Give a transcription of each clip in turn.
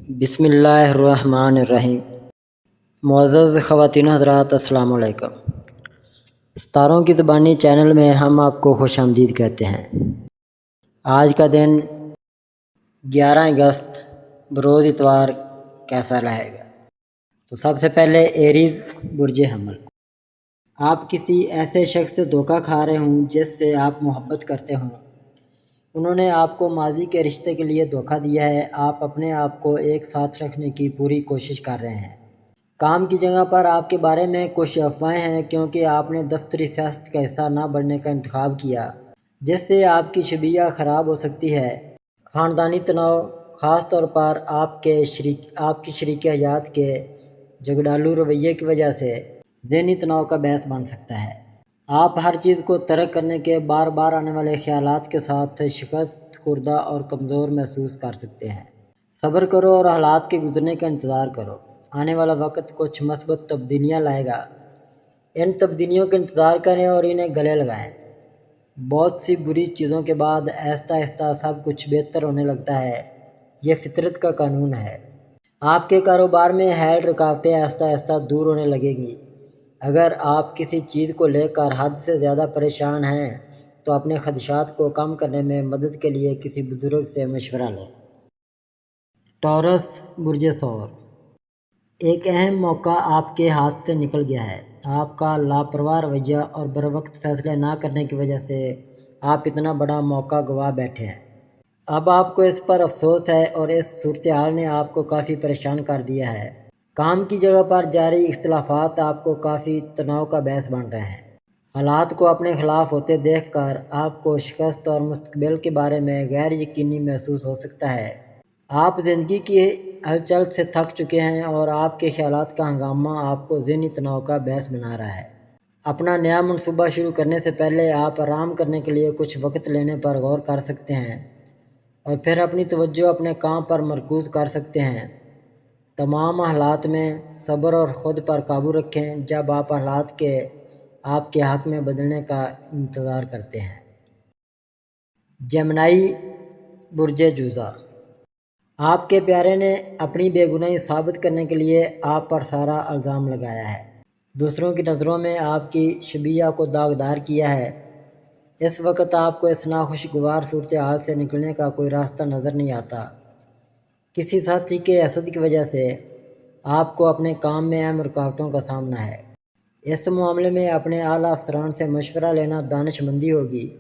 بسم اللہ الرحمن الرحیم۔ معزز خواتین و حضرات، السلام علیکم۔ ستاروں کی زبانی چینل میں ہم آپ کو خوش آمدید کہتے ہیں۔ آج کا دن 11 اگست بروز اتوار کیسا رہے گا؟ تو سب سے پہلے ایریز برج حمل۔ آپ کسی ایسے شخص سے دھوکہ کھا رہے ہوں جس سے آپ محبت کرتے ہوں۔ انہوں نے آپ کو ماضی کے رشتے کے لیے دھوکہ دیا ہے۔ آپ اپنے آپ کو ایک ساتھ رکھنے کی پوری کوشش کر رہے ہیں۔ کام کی جگہ پر آپ کے بارے میں کچھ افواہیں ہیں کیونکہ آپ نے دفتری سیاست کا حصہ نہ بننے کا انتخاب کیا، جس سے آپ کی شبیہ خراب ہو سکتی ہے۔ خاندانی تناؤ، خاص طور پر آپ کی شریک حیات کے جھگڑالو رویے کی وجہ سے ذہنی تناؤ کا باعث بن سکتا ہے۔ آپ ہر چیز کو ترک کرنے کے بار بار آنے والے خیالات کے ساتھ شکست خوردہ اور کمزور محسوس کر سکتے ہیں۔ صبر کرو اور حالات کے گزرنے کا انتظار کرو۔ آنے والا وقت کچھ مثبت تبدیلیاں لائے گا۔ ان تبدیلیوں کا انتظار کریں اور انہیں گلے لگائیں۔ بہت سی بری چیزوں کے بعد آہستہ آہستہ سب کچھ بہتر ہونے لگتا ہے۔ یہ فطرت کا قانون ہے۔ آپ کے کاروبار میں حائل رکاوٹیں آہستہ آہستہ دور ہونے لگے گی۔ اگر آپ کسی چیز کو لے کر حد سے زیادہ پریشان ہیں تو اپنے خدشات کو کم کرنے میں مدد کے لیے کسی بزرگ سے مشورہ لیں۔ ٹورس برج ثور۔ ایک اہم موقع آپ کے ہاتھ سے نکل گیا ہے۔ آپ کا لاپرواہ رویہ اور بروقت فیصلے نہ کرنے کی وجہ سے آپ اتنا بڑا موقع گنوا بیٹھے ہیں۔ اب آپ کو اس پر افسوس ہے اور اس صورتحال نے آپ کو کافی پریشان کر دیا ہے۔ کام کی جگہ پر جاری اختلافات آپ کو کافی تناؤ کا باعث بن رہے ہیں۔ حالات کو اپنے خلاف ہوتے دیکھ کر آپ کو شکست اور مستقبل کے بارے میں غیر یقینی محسوس ہو سکتا ہے۔ آپ زندگی کی ہلچل سے تھک چکے ہیں اور آپ کے خیالات کا ہنگامہ آپ کو ذہنی تناؤ کا باعث بنا رہا ہے۔ اپنا نیا منصوبہ شروع کرنے سے پہلے آپ آرام کرنے کے لیے کچھ وقت لینے پر غور کر سکتے ہیں اور پھر اپنی توجہ اپنے کام پر مرکوز کر سکتے ہیں۔ تمام حالات میں صبر اور خود پر قابو رکھیں جب آپ حالات کے آپ کے حق میں بدلنے کا انتظار کرتے ہیں۔ جیمنائی برج جوزا۔ آپ کے پیارے نے اپنی بے گناہی ثابت کرنے کے لیے آپ پر سارا الزام لگایا ہے۔ دوسروں کی نظروں میں آپ کی شبیہ کو داغدار کیا ہے۔ اس وقت آپ کو اس ناخوشگوار صورتحال سے نکلنے کا کوئی راستہ نظر نہیں آتا۔ کسی ساتھی کے حسد کی وجہ سے آپ کو اپنے کام میں اہم رکاوٹوں کا سامنا ہے۔ اس معاملے میں اپنے اعلیٰ افسران سے مشورہ لینا دانش مندی ہوگی۔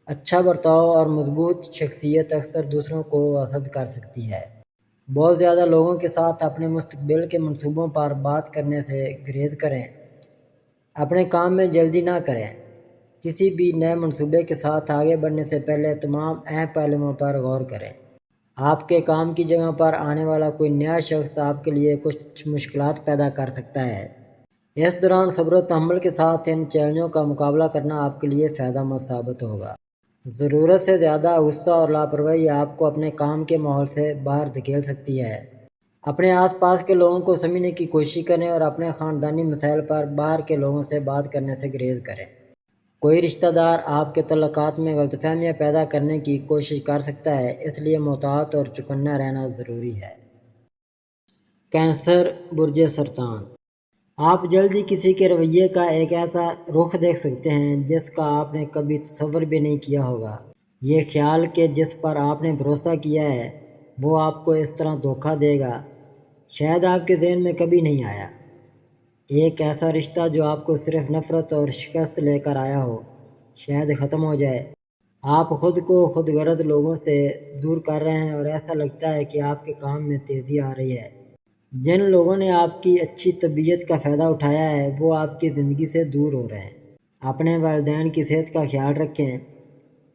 اچھا برتاؤ اور مضبوط شخصیت اکثر دوسروں کو حسد کر سکتی ہے۔ بہت زیادہ لوگوں کے ساتھ اپنے مستقبل کے منصوبوں پر بات کرنے سے گریز کریں۔ اپنے کام میں جلدی نہ کریں۔ کسی بھی نئے منصوبے کے ساتھ آگے بڑھنے سے پہلے تمام اہم پہلوؤں پر غور کریں۔ آپ کے کام کی جگہ پر آنے والا کوئی نیا شخص آپ کے لیے کچھ مشکلات پیدا کر سکتا ہے۔ اس دوران صبر و تحمل کے ساتھ ان چیلنجوں کا مقابلہ کرنا آپ کے لیے فائدہ مند ثابت ہوگا۔ ضرورت سے زیادہ غصہ اور لاپرواہی آپ کو اپنے کام کے ماحول سے باہر دھکیل سکتی ہے۔ اپنے آس پاس کے لوگوں کو سمجھنے کی کوشش کریں اور اپنے خاندانی مسائل پر باہر کے لوگوں سے بات کرنے سے گریز کریں۔ کوئی رشتہ دار آپ کے تعلقات میں غلط فہمیاں پیدا کرنے کی کوشش کر سکتا ہے، اس لیے محتاط اور چوکنا رہنا ضروری ہے۔ کینسر برج سرطان۔ آپ جلد ہی کسی کے رویے کا ایک ایسا رخ دیکھ سکتے ہیں جس کا آپ نے کبھی تصور بھی نہیں کیا ہوگا۔ یہ خیال کہ جس پر آپ نے بھروسہ کیا ہے وہ آپ کو اس طرح دھوکہ دے گا، شاید آپ کے ذہن میں کبھی نہیں آیا۔ ایک ایسا رشتہ جو آپ کو صرف نفرت اور شکست لے کر آیا ہو، شاید ختم ہو جائے۔ آپ خود کو خود غرض لوگوں سے دور کر رہے ہیں اور ایسا لگتا ہے کہ آپ کے کام میں تیزی آ رہی ہے۔ جن لوگوں نے آپ کی اچھی طبیعت کا فائدہ اٹھایا ہے وہ آپ کی زندگی سے دور ہو رہے ہیں۔ اپنے والدین کی صحت کا خیال رکھیں۔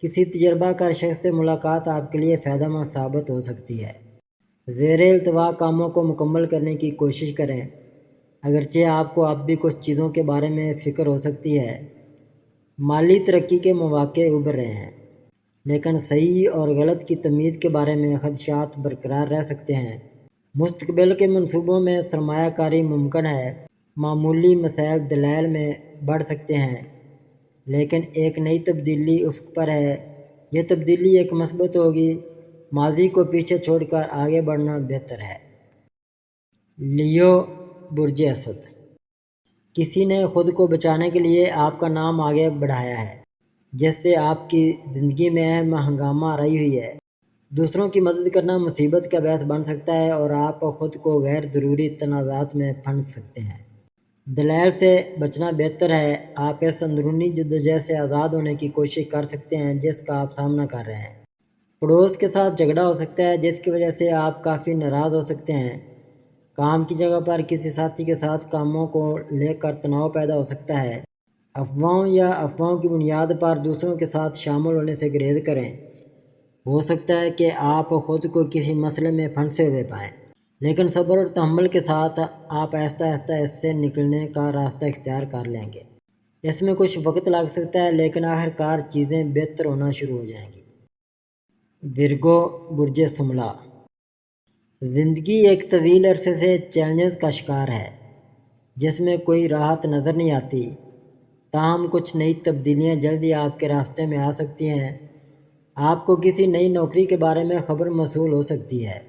کسی تجربہ کار شخص سے ملاقات آپ کے لیے فائدہ مند ثابت ہو سکتی ہے۔ زیر التوا کاموں کو مکمل کرنے کی کوشش کریں، اگرچہ آپ کو اب بھی کچھ چیزوں کے بارے میں فکر ہو سکتی ہے۔ مالی ترقی کے مواقع ابھر رہے ہیں، لیکن صحیح اور غلط کی تمیز کے بارے میں خدشات برقرار رہ سکتے ہیں۔ مستقبل کے منصوبوں میں سرمایہ کاری ممکن ہے۔ معمولی مسائل دلائل میں بڑھ سکتے ہیں، لیکن ایک نئی تبدیلی افق پر ہے۔ یہ تبدیلی ایک مثبت ہوگی۔ ماضی کو پیچھے چھوڑ کر آگے بڑھنا بہتر ہے۔ لیو برج اسد، کسی نے خود کو بچانے کے لیے آپ کا نام آگے بڑھایا ہے، جس سے آپ کی زندگی میں اہم ہنگامہ آرائی ہوئی ہے۔ دوسروں کی مدد کرنا مصیبت کا باعث بن سکتا ہے اور آپ خود کو غیر ضروری تنازعات میں پھنس سکتے ہیں۔ دلائل سے بچنا بہتر ہے۔ آپ اس اندرونی جدوجہد سے آزاد ہونے کی کوشش کر سکتے ہیں جس کا آپ سامنا کر رہے ہیں۔ پڑوس کے ساتھ جھگڑا ہو سکتا ہے جس کی وجہ سے آپ کافی ناراض ہو سکتے ہیں۔ کام کی جگہ پر کسی ساتھی کے ساتھ کاموں کو لے کر تناؤ پیدا ہو سکتا ہے۔ افواہوں یا افواہوں کی بنیاد پر دوسروں کے ساتھ شامل ہونے سے گریز کریں۔ ہو سکتا ہے کہ آپ خود کو کسی مسئلے میں پھنسے ہوئے پائیں، لیکن صبر اور تحمل کے ساتھ آپ آہستہ آہستہ اس سے نکلنے کا راستہ اختیار کر لیں گے۔ اس میں کچھ وقت لگ سکتا ہے لیکن آخر کار چیزیں بہتر ہونا شروع ہو جائیں گی۔ ورگو برج شملہ، زندگی ایک طویل عرصے سے چیلنجز کا شکار ہے جس میں کوئی راحت نظر نہیں آتی، تاہم کچھ نئی تبدیلیاں جلد ہی آپ کے راستے میں آ سکتی ہیں۔ آپ کو کسی نئی نوکری کے بارے میں خبر موصول ہو سکتی ہے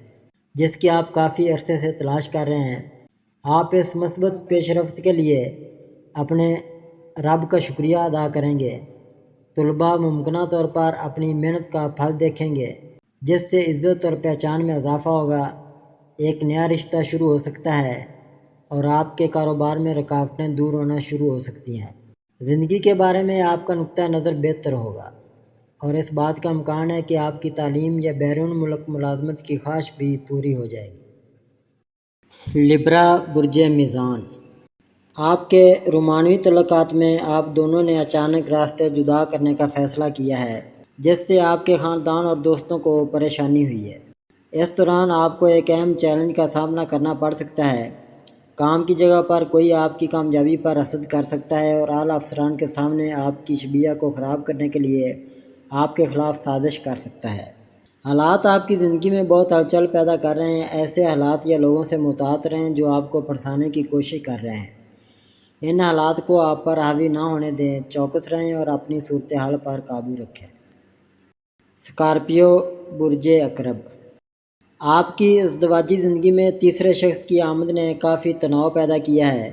جس کی آپ کافی عرصے سے تلاش کر رہے ہیں۔ آپ اس مثبت پیش رفت کے لیے اپنے رب کا شکریہ ادا کریں گے۔ طلباء ممکنہ طور پر اپنی محنت کا پھل دیکھیں گے جس سے عزت اور پہچان میں اضافہ ہوگا۔ ایک نیا رشتہ شروع ہو سکتا ہے اور آپ کے کاروبار میں رکاوٹیں دور ہونا شروع ہو سکتی ہیں۔ زندگی کے بارے میں آپ کا نقطہ نظر بہتر ہوگا اور اس بات کا امکان ہے کہ آپ کی تعلیم یا بیرون ملک ملازمت کی خواہش بھی پوری ہو جائے گی۔ لبرا برج میزان، آپ کے رومانوی تعلقات میں آپ دونوں نے اچانک راستے جدا کرنے کا فیصلہ کیا ہے جس سے آپ کے خاندان اور دوستوں کو پریشانی ہوئی ہے۔ اس دوران آپ کو ایک اہم چیلنج کا سامنا کرنا پڑ سکتا ہے۔ کام کی جگہ پر کوئی آپ کی کامیابی پر حسد کر سکتا ہے اور اعلیٰ افسران کے سامنے آپ کی شبیہ کو خراب کرنے کے لیے آپ کے خلاف سازش کر سکتا ہے۔ حالات آپ کی زندگی میں بہت ہلچل پیدا کر رہے ہیں۔ ایسے حالات یا لوگوں سے محتاط رہیں جو آپ کو پھنسانے کی کوشش کر رہے ہیں۔ ان حالات کو آپ پر حاوی نہ ہونے دیں، چوکس رہیں اور اپنی صورتحال پر قابو رکھیں۔ اسکارپیو برج عقرب، آپ کی ازدواجی زندگی میں تیسرے شخص کی آمد نے کافی تناؤ پیدا کیا ہے۔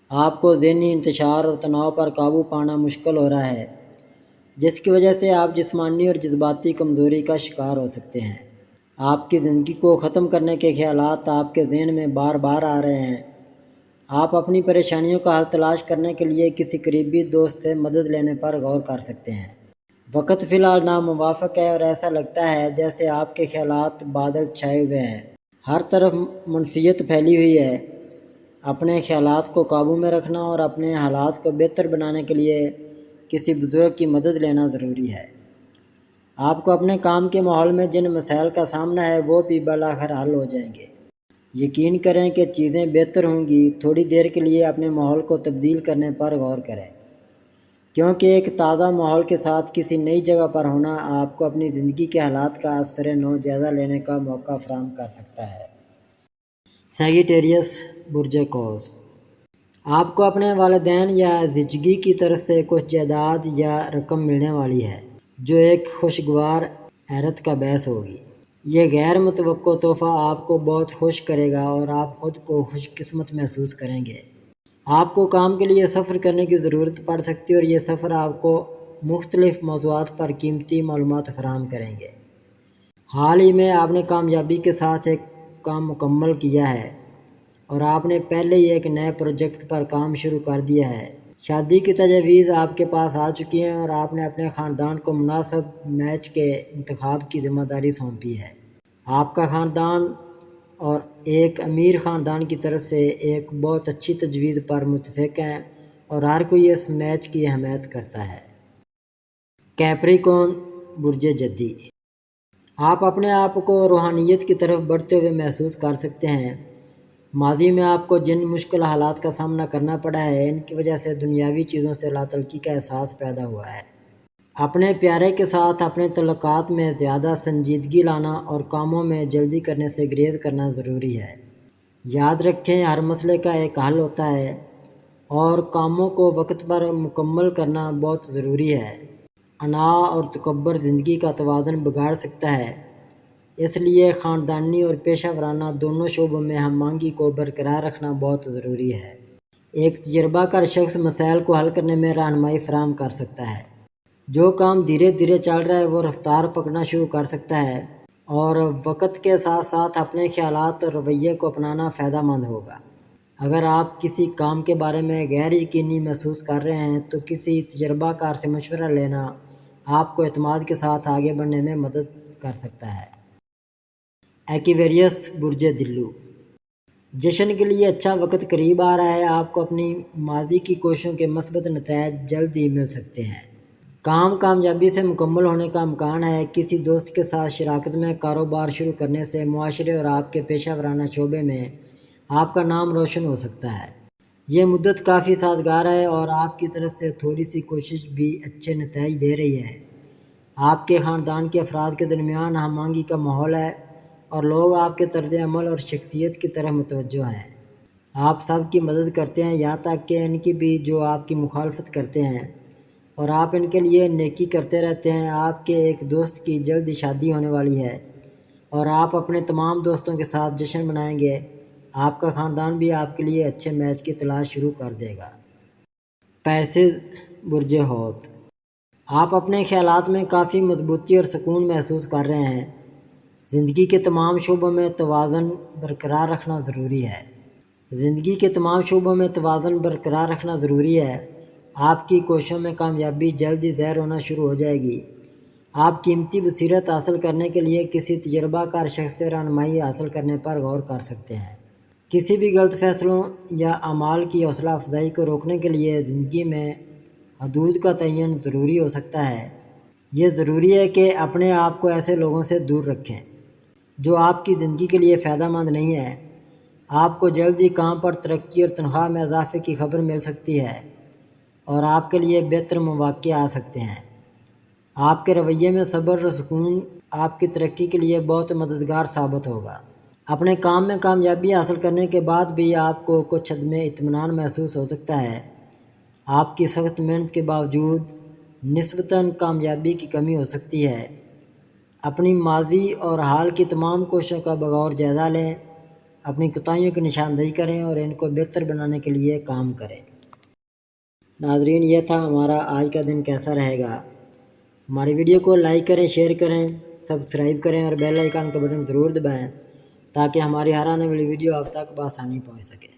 آپ کو ذہنی انتشار اور تناؤ پر قابو پانا مشکل ہو رہا ہے جس کی وجہ سے آپ جسمانی اور جذباتی کمزوری کا شکار ہو سکتے ہیں۔ آپ کی زندگی کو ختم کرنے کے خیالات آپ کے ذہن میں بار بار آ رہے ہیں۔ آپ اپنی پریشانیوں کا حل تلاش کرنے کے لیے کسی قریبی دوست سے مدد لینے پر غور کر سکتے ہیں۔ وقت فی الحال ناموافق ہے اور ایسا لگتا ہے جیسے آپ کے خیالات بادل چھائے ہوئے ہیں۔ ہر طرف منفیت پھیلی ہوئی ہے۔ اپنے خیالات کو قابو میں رکھنا اور اپنے حالات کو بہتر بنانے کے لیے کسی بزرگ کی مدد لینا ضروری ہے۔ آپ کو اپنے کام کے ماحول میں جن مسائل کا سامنا ہے وہ بھی بالآخر حل ہو جائیں گے۔ یقین کریں کہ چیزیں بہتر ہوں گی۔ تھوڑی دیر کے لیے اپنے ماحول کو تبدیل کرنے پر غور کریں کیونکہ ایک تازہ ماحول کے ساتھ کسی نئی جگہ پر ہونا آپ کو اپنی زندگی کے حالات کا از سرِ نو جائزہ لینے کا موقع فراہم کر سکتا ہے۔ سیجیٹیریس برج قوس، آپ کو اپنے والدین یا زچگی کی طرف سے کچھ جائیداد یا رقم ملنے والی ہے جو ایک خوشگوار حیرت کا باعث ہوگی۔ یہ غیر متوقع تحفہ آپ کو بہت خوش کرے گا اور آپ خود کو خوش قسمت محسوس کریں گے۔ آپ کو کام کے لیے سفر کرنے کی ضرورت پڑ سکتی ہے اور یہ سفر آپ کو مختلف موضوعات پر قیمتی معلومات فراہم کریں گے۔ حال ہی میں آپ نے کامیابی کے ساتھ ایک کام مکمل کیا ہے اور آپ نے پہلے ہی ایک نئے پروجیکٹ پر کام شروع کر دیا ہے۔ شادی کی تجاویز آپ کے پاس آ چکی ہیں اور آپ نے اپنے خاندان کو مناسب میچ کے انتخاب کی ذمہ داری سونپی ہے۔ آپ کا خاندان اور ایک امیر خاندان کی طرف سے ایک بہت اچھی تجویز پر متفق ہیں اور ہر کوئی اس میچ کی حمایت کرتا ہے۔ کیپریکون برج جدی، آپ اپنے آپ کو روحانیت کی طرف بڑھتے ہوئے محسوس کر سکتے ہیں۔ ماضی میں آپ کو جن مشکل حالات کا سامنا کرنا پڑا ہے ان کی وجہ سے دنیاوی چیزوں سے لاتعلقی کا احساس پیدا ہوا ہے۔ اپنے پیارے کے ساتھ اپنے تعلقات میں زیادہ سنجیدگی لانا اور کاموں میں جلدی کرنے سے گریز کرنا ضروری ہے۔ یاد رکھیں ہر مسئلے کا ایک حل ہوتا ہے اور کاموں کو وقت پر مکمل کرنا بہت ضروری ہے۔ انا اور تکبر زندگی کا توازن بگاڑ سکتا ہے۔ اس لیے خاندانی اور پیشہ ورانہ دونوں شعبوں میں ہم آہنگی کو برقرار رکھنا بہت ضروری ہے۔ ایک تجربہ کار شخص مسائل کو حل کرنے میں رہنمائی فراہم کر سکتا ہے۔ جو کام دھیرے دھیرے چل رہا ہے وہ رفتار پکڑنا شروع کر سکتا ہے اور وقت کے ساتھ ساتھ اپنے خیالات اور رویے کو اپنانا فائدہ مند ہوگا۔ اگر آپ کسی کام کے بارے میں غیر یقینی محسوس کر رہے ہیں تو کسی تجربہ کار سے مشورہ لینا آپ کو اعتماد کے ساتھ آگے بڑھنے میں مدد کر سکتا ہے۔ ایکویریس برج دلو، جشن کے لیے اچھا وقت قریب آ رہا ہے۔ آپ کو اپنی ماضی کی کوششوں کے مثبت نتائج جلد ہی مل سکتے ہیں۔ کام کامیابی سے مکمل ہونے کا امکان ہے۔ کسی دوست کے ساتھ شراکت میں کاروبار شروع کرنے سے معاشرے اور آپ کے پیشہ ورانہ شعبے میں آپ کا نام روشن ہو سکتا ہے۔ یہ مدت کافی سازگار ہے اور آپ کی طرف سے تھوڑی سی کوشش بھی اچھے نتائج دے رہی ہے۔ آپ کے خاندان کے افراد کے درمیان ہم آہنگی کا ماحول ہے اور لوگ آپ کے طرز عمل اور شخصیت کی طرف متوجہ ہیں۔ آپ سب کی مدد کرتے ہیں، یہاں تک کہ ان کی بھی جو آپ کی مخالفت کرتے ہیں، اور آپ ان کے لیے نیکی کرتے رہتے ہیں۔ آپ کے ایک دوست کی جلد شادی ہونے والی ہے اور آپ اپنے تمام دوستوں کے ساتھ جشن منائیں گے۔ آپ کا خاندان بھی آپ کے لیے اچھے میچ کی تلاش شروع کر دے گا۔ پیسز برج حوت، آپ اپنے خیالات میں کافی مضبوطی اور سکون محسوس کر رہے ہیں۔ زندگی کے تمام شعبوں میں توازن برقرار رکھنا ضروری ہے۔ زندگی کے تمام شعبوں میں توازن برقرار رکھنا ضروری ہے۔ آپ کی کوششوں میں کامیابی جلد ہی ظاہر ہونا شروع ہو جائے گی۔ آپ قیمتی بصیرت حاصل کرنے کے لیے کسی تجربہ کار شخص سے رہنمائی حاصل کرنے پر غور کر سکتے ہیں۔ کسی بھی غلط فیصلوں یا اعمال کی حوصلہ افزائی کو روکنے کے لیے زندگی میں حدود کا تعین ضروری ہو سکتا ہے۔ یہ ضروری ہے کہ اپنے آپ کو ایسے لوگوں سے دور رکھیں جو آپ کی زندگی کے لیے فائدہ مند نہیں ہے۔ آپ کو جلد ہی کام پر ترقی اور تنخواہ میں اضافے کی خبر مل سکتی ہے اور آپ کے لیے بہتر مواقع آ سکتے ہیں۔ آپ کے رویے میں صبر اور سکون آپ کی ترقی کے لیے بہت مددگار ثابت ہوگا۔ اپنے کام میں کامیابی حاصل کرنے کے بعد بھی آپ کو کچھ عدم اطمینان محسوس ہو سکتا ہے۔ آپ کی سخت محنت کے باوجود نسبتاً کامیابی کی کمی ہو سکتی ہے۔ اپنی ماضی اور حال کی تمام کوششوں کا بغور جائزہ لیں، اپنی کوتاہیوں کی نشاندہی کریں اور ان کو بہتر بنانے کے لیے کام کریں۔ ناظرین، یہ تھا ہمارا آج کا دن کیسا رہے گا۔ ہماری ویڈیو کو لائک کریں، شیئر کریں، سبسکرائب کریں اور بیل آئیکن کا بٹن ضرور دبائیں تاکہ ہماری ہر آنے والی ویڈیو آپ تک بآسانی پہنچ سکے۔